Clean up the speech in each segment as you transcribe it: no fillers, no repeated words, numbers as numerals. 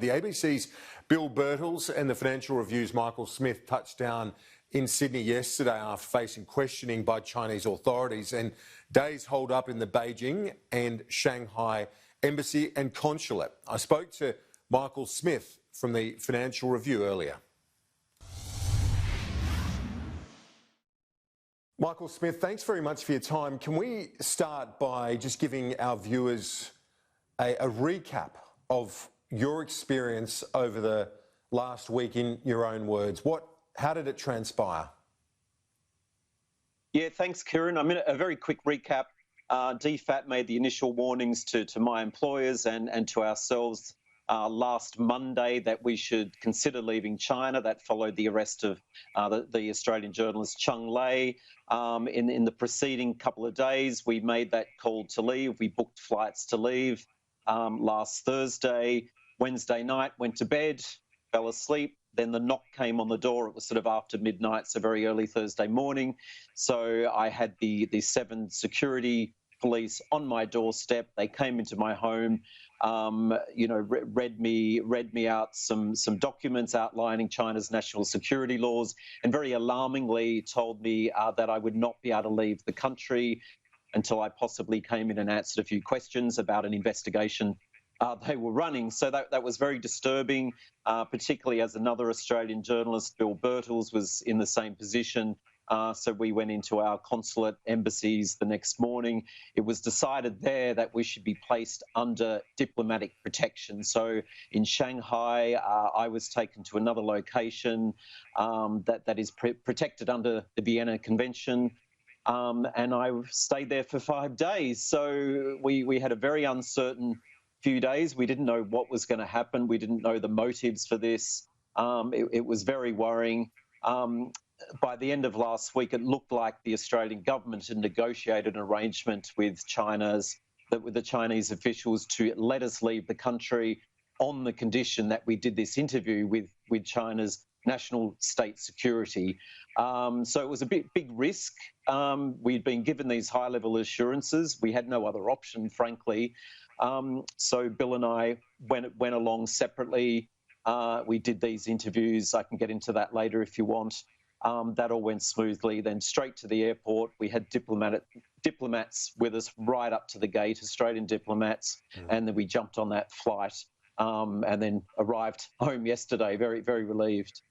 The ABC's Bill Birtles and the Financial Review's Michael Smith touched down in Sydney yesterday after facing questioning by Chinese authorities and days holed up in the Beijing and Shanghai embassy and consulate. I spoke to Michael Smith from the Financial Review earlier. Michael Smith, thanks very much for your time. Can we start by just giving our viewers a recap of your experience over the last week in your own words? How did it transpire? Yeah, thanks, Kieran. I mean, a very quick recap. DFAT made the initial warnings to my employers and to ourselves last Monday that we should consider leaving China. That followed the arrest of the Australian journalist Cheng Lei. In the preceding couple of days, we made that call to leave. We booked flights to leave last Thursday. Wednesday night, went to bed, fell asleep. Then the knock came on the door. It was sort of after midnight, so very early Thursday morning. So I had the 7 security police on my doorstep. They came into my home, read me out some documents outlining China's national security laws, and very alarmingly told me that I would not be able to leave the country until I possibly came in and answered a few questions about an investigation they were running. So that was very disturbing, particularly as another Australian journalist, Bill Birtles, was in the same position. So we went into our consulate embassies the next morning. It was decided there that we should be placed under diplomatic protection. So in Shanghai, I was taken to another location that is protected under the Vienna Convention. And I stayed there for 5 days. So we had a very uncertain few days. We didn't know what was going to happen. We didn't know the motives for this. It was very worrying. By the end of last week, it looked like the Australian government had negotiated an arrangement with the Chinese officials to let us leave the country on the condition that we did this interview with China's national state security. So it was a big risk. We'd been given these high-level assurances. We had no other option, frankly. So Bill and I went along separately. We did these interviews. I can get into that later if you want. That all went smoothly. Then straight to the airport. We had diplomats with us right up to the gate, Australian diplomats, and then we jumped on that flight and then arrived home yesterday, very, very relieved.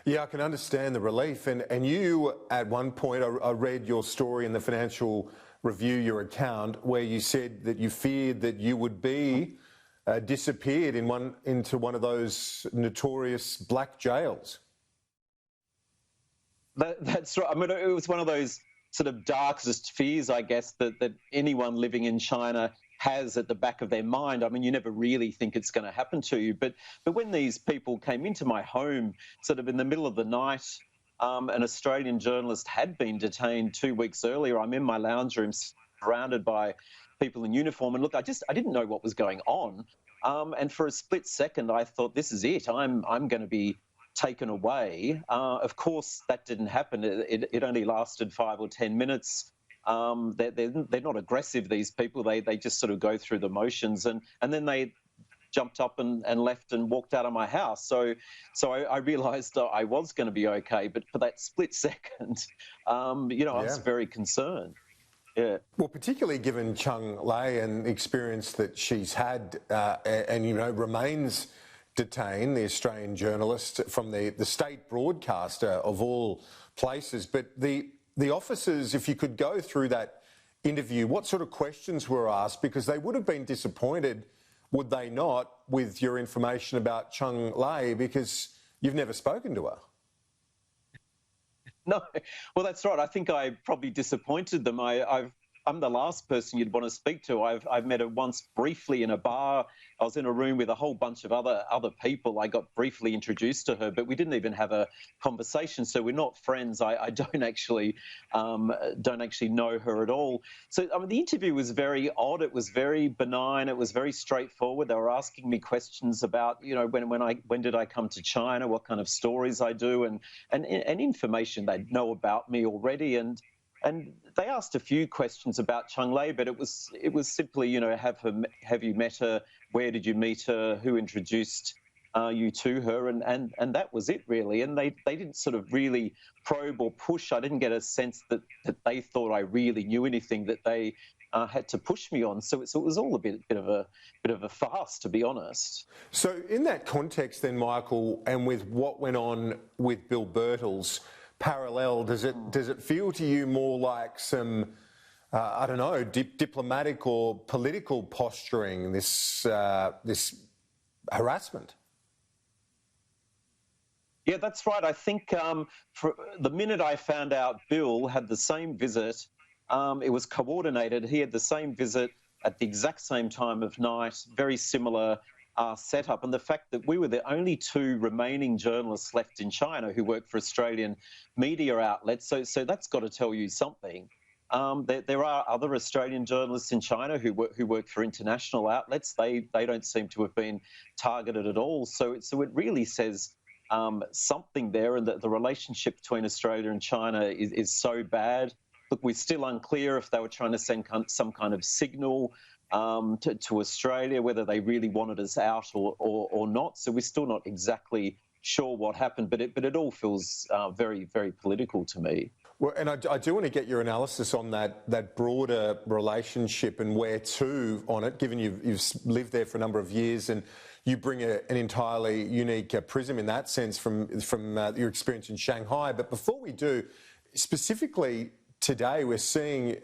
Yeah, I can understand the relief. And you, at one point, I read your story in the Financial Review, your account, where you said that you feared that you would be disappeared into one of those notorious black jails. That's right. I mean, it was one of those sort of darkest fears, I guess, that anyone living in China has at the back of their mind. I mean, you never really think it's going to happen to you. But when these people came into my home, sort of in the middle of the night, an Australian journalist had been detained 2 weeks earlier. I'm in my lounge room surrounded by people in uniform. And look, I didn't know what was going on. And for a split second, I thought, this is it. I'm going to be taken away. Of course, that didn't happen. It only lasted 5 or 10 minutes. They're not aggressive, these people. They just sort of go through the motions. And then they jumped up and left and walked out of my house. So I realised I was going to be okay. But for that split second, I was very concerned. Yeah. Well, particularly given Cheng Lei and the experience that she's had and remains detained, the Australian journalist from the state broadcaster of all places. But the officers, if you could go through that interview, what sort of questions were asked? Because they would have been disappointed, would they not, with your information about Cheng Lei, because you've never spoken to her. No, well, that's right. I think I probably disappointed them. I'm the last person you'd want to speak to. I've met her once briefly in a bar. I was in a room with a whole bunch of other people. I got briefly introduced to her, but we didn't even have a conversation. So we're not friends. I don't actually know her at all. So I mean, the interview was very odd. It was very benign. It was very straightforward. They were asking me questions about, when did I come to China, what kind of stories I do, and information they know about me already. And they asked a few questions about Cheng Lei, but it was simply, have you met her? Where did you meet her? Who introduced you to her, and that was it really. And they didn't sort of really probe or push. I didn't get a sense that they thought I really knew anything that they had to push me on. So it was all a bit of a farce, to be honest. So in that context then, Michael, and with what went on with Bill Birtles, parallel, does it feel to you more like some I don't know, diplomatic or political posturing, this harassment? Yeah, that's right. I think for the minute I found out Bill had the same visit, it was coordinated. He had the same visit at the exact same time of night, very similar setup. And the fact that we were the only two remaining journalists left in China who work for Australian media outlets, so that's got to tell you something. There are other Australian journalists in China who work for international outlets. They don't seem to have been targeted at all. So it really says something there, and that the relationship between Australia and China is so bad. Look, we're still unclear if they were trying to send some kind of signal to Australia, whether they really wanted us out or not. So we're still not exactly sure what happened, but it all feels very, very political to me. Well, and I do want to get your analysis on that broader relationship and where to on it, given you've lived there for a number of years and you bring an entirely unique prism in that sense from your experience in Shanghai. But before we do, specifically today, we're seeing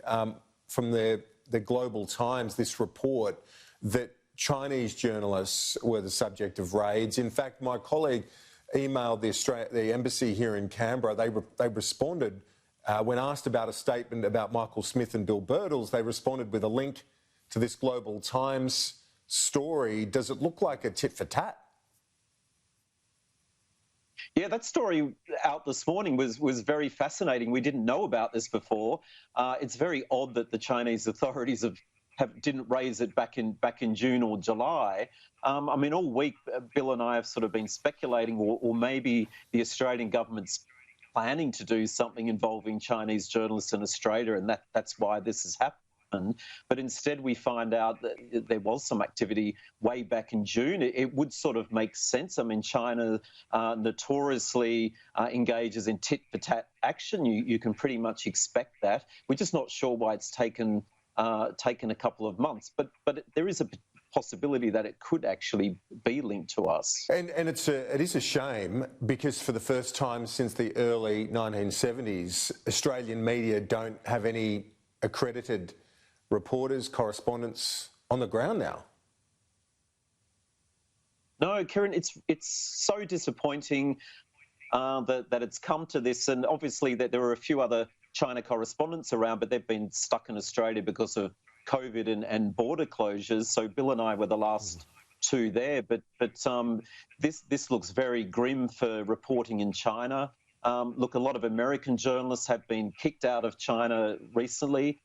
from the Global Times this report that Chinese journalists were the subject of raids. In fact, my colleague emailed the embassy here in Canberra. They responded. When asked about a statement about Michael Smith and Bill Birtles, they responded with a link to this Global Times story. Does it look like a tit-for-tat? Yeah, that story out this morning was very fascinating. We didn't know about this before. It's very odd that the Chinese authorities didn't raise it back in June or July. I mean, all week Bill and I have sort of been speculating, or maybe the Australian government's planning to do something involving Chinese journalists in Australia, and that's why this has happened. But instead we find out that there was some activity way back in June. It would sort of make sense. I mean, China notoriously engages in tit-for-tat action. You can pretty much expect that. We're just not sure why it's taken a couple of months. But there is a possibility that it could actually be linked to us. And it is a shame, because for the first time since the early 1970s, Australian media don't have any accredited reporters, correspondents on the ground now. No, Kieran, it's so disappointing that it's come to this, and obviously that there are a few other China correspondents around, but they've been stuck in Australia because of COVID and border closures. So Bill and I were the last two there, but this looks very grim for reporting in China. Look, a lot of American journalists have been kicked out of China recently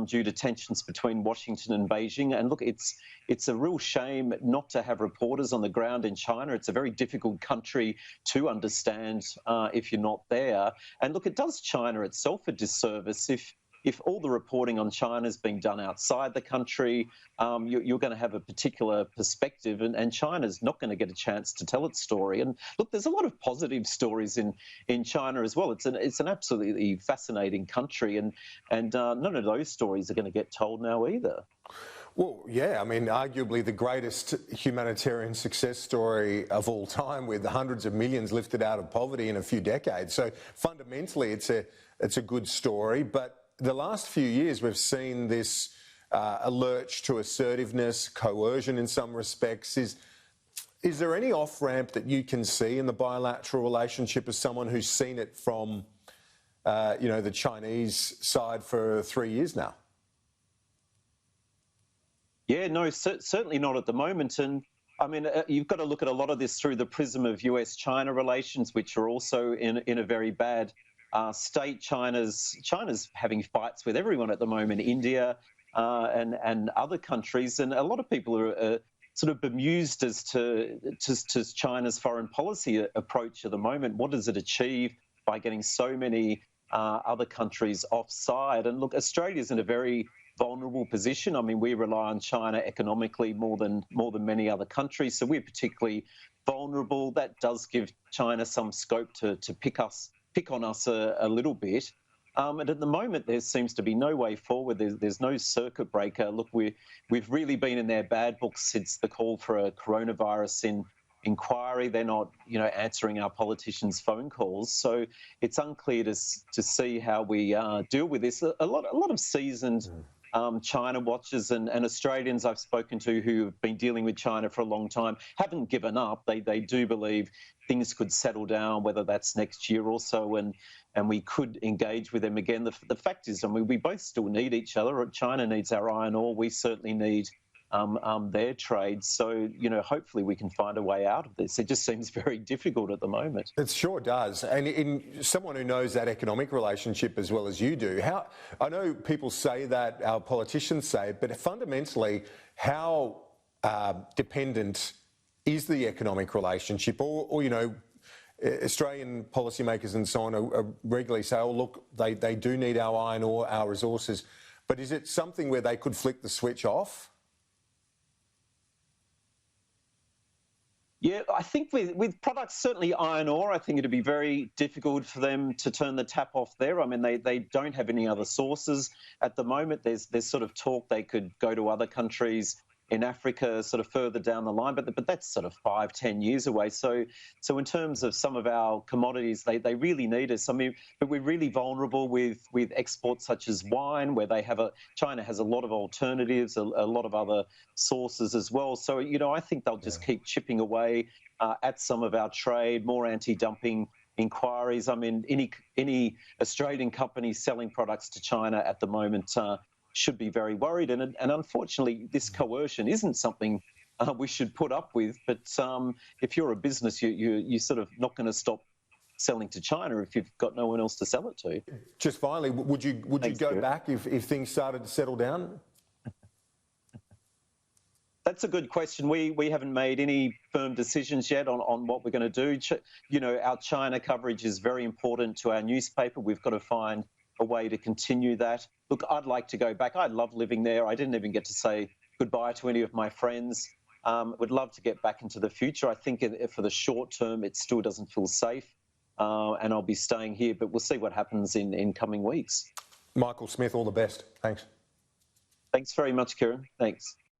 due to tensions between Washington and Beijing. And look, it's a real shame not to have reporters on the ground in China. It's a very difficult country to understand if you're not there. And look, it does China itself a disservice if all the reporting on China is being done outside the country. You're going to have a particular perspective, and China's not going to get a chance to tell its story. And look, there's a lot of positive stories in China as well. It's an absolutely fascinating country, and none of those stories are going to get told now either. Well, yeah, I mean, arguably the greatest humanitarian success story of all time, with hundreds of millions lifted out of poverty in a few decades. So fundamentally, it's a good story, but the last few years we've seen this a lurch to assertiveness, coercion in some respects. Is there any off-ramp that you can see in the bilateral relationship as someone who's seen it from the Chinese side for 3 years now? Yeah, no, certainly not at the moment. And I mean, you've got to look at a lot of this through the prism of US-China relations, which are also in a very bad state. China's having fights with everyone at the moment, India and other countries, and a lot of people are sort of bemused as to China's foreign policy approach at the moment. What does it achieve by getting so many other countries offside? And look, Australia's in a very vulnerable position. I mean, we rely on China economically more than many other countries, so we're particularly vulnerable, that does give China some scope to pick on us a little bit. And at the moment, there seems to be no way forward. There's no circuit breaker. Look, we've really been in their bad books since the call for a coronavirus inquiry. They're not, answering our politicians' phone calls. So it's unclear to see how we deal with this. A lot of seasoned China watchers and Australians I've spoken to who have been dealing with China for a long time haven't given up. They do believe things could settle down, whether that's next year or so, and we could engage with them again. The fact is, we both still need each other. China needs our iron ore. We certainly need their trade. So, hopefully we can find a way out of this. It just seems very difficult at the moment. It sure does. And in someone who knows that economic relationship as well as you do, I know people say that, our politicians say it, but fundamentally, how dependent is the economic relationship? Or Australian policymakers and so on regularly say, oh, look, they do need our iron ore, our resources. But is it something where they could flick the switch off? Yeah, I think with products, certainly iron ore, I think it'd be very difficult for them to turn the tap off there. I mean, they don't have any other sources at the moment. There's sort of talk they could go to other countries in Africa sort of further down the line, but that's sort of 5-10 years away. So in terms of some of our commodities, they really need us. I mean, but we're really vulnerable with exports such as wine, where China has a lot of alternatives, a lot of other sources as well. So, I think they'll just keep chipping away at some of our trade, more anti-dumping inquiries. I mean, any Australian company selling products to China at the moment should be very worried. And unfortunately, this coercion isn't something we should put up with. But if you're a business, you're sort of not going to stop selling to China if you've got no one else to sell it to. Just finally, would you go back if things started to settle down? That's a good question. We haven't made any firm decisions yet on what we're going to do. Our China coverage is very important to our newspaper. We've got to find a way to continue that. Look, I'd like to go back. I love living there. I didn't even get to say goodbye to any of my friends. Would love to get back into the future. I think for the short term, it still doesn't feel safe, and I'll be staying here, but we'll see what happens in coming weeks. Michael Smith, all the best. Thanks. Thanks very much, Kieran. Thanks.